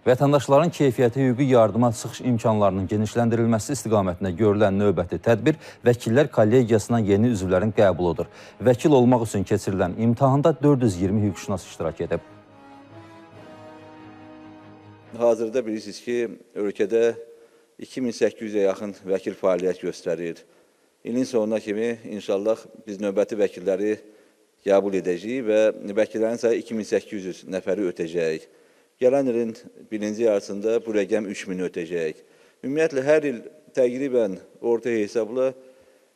Vətəndaşların keyfiyyəti hüquqi yardıma çıxış imkanlarının genişləndirilməsi istiqamətində görülən növbəti tədbir Vəkillər Kollegiyasına yeni üzvlərin qəbuludur. Vəkil olmaq üçün keçirilən imtahanda 420 hüquqşünas iştirak edib. Hazırda bilirsiniz ki, ölkədə 2800-ə yaxın vəkil fəaliyyət göstərir. İlin sonuna kimi inşallah biz növbəti vəkilləri qəbul edəcəyik və vəkillərin sayı 2800 nəfəri ötəcəyik. Gələn ilin birinci yarısında bu rəqəm 3000 ötəcək. Ümumiyyətlə, hər il təqribən orta hesabla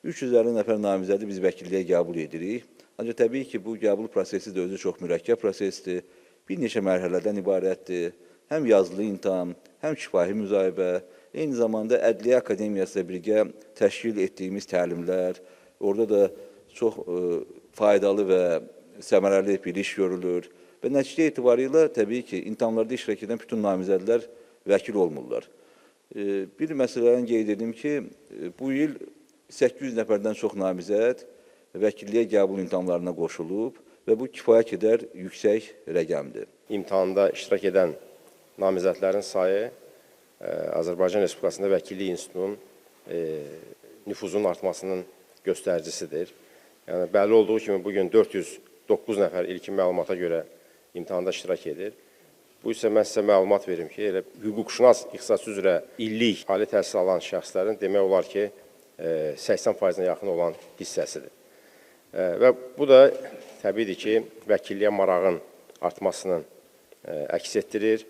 350 nəfər namizədi biz vəkilliyə qəbul edirik. Ancaq təbii ki, bu qəbul prosesi də özü çox mürəkkəb prosesdir. Bir neçə mərhələdən ibarətdir. Həm yazılı imtahan, həm şifahi müzahibə, eyni zamanda Ədliyyə Akademiyası ilə birgə təşkil etdiyimiz təlimlər, orada da çox faydalı və səmərəli bir iş görülür. Və nəticə etibarıyla təbii ki, imtahanlarda iştirak edən bütün namizədlər vəkil olmurlar. Bir məsələni qeyd edim ki, bu il 800 nəfərdən çox namizəd vəkilliyə qəbul imtahanlarına qoşulub və bu kifayət qədər yüksək rəqəmdir. İmtahanda iştirak edən namizədlərin sayı Azərbaycan Respublikasında Vəkillik İnstitutunun nüfuzunun artmasının göstəricisidir. Yəni, bəlli olduğu kimi bugün 409 nəfər ilkin məlumata görə imtahanda iştirak edir. Bu isə mən sizə məlumat verim ki, elə hüquqşünas ixtisası üzrə illik ali təhsil alan şəxslərin demək olar ki, 80%-nə yaxın olan hissəsidir. Və bu da təbiidir ki, vəkilliyə marağın artmasının əks etdirir.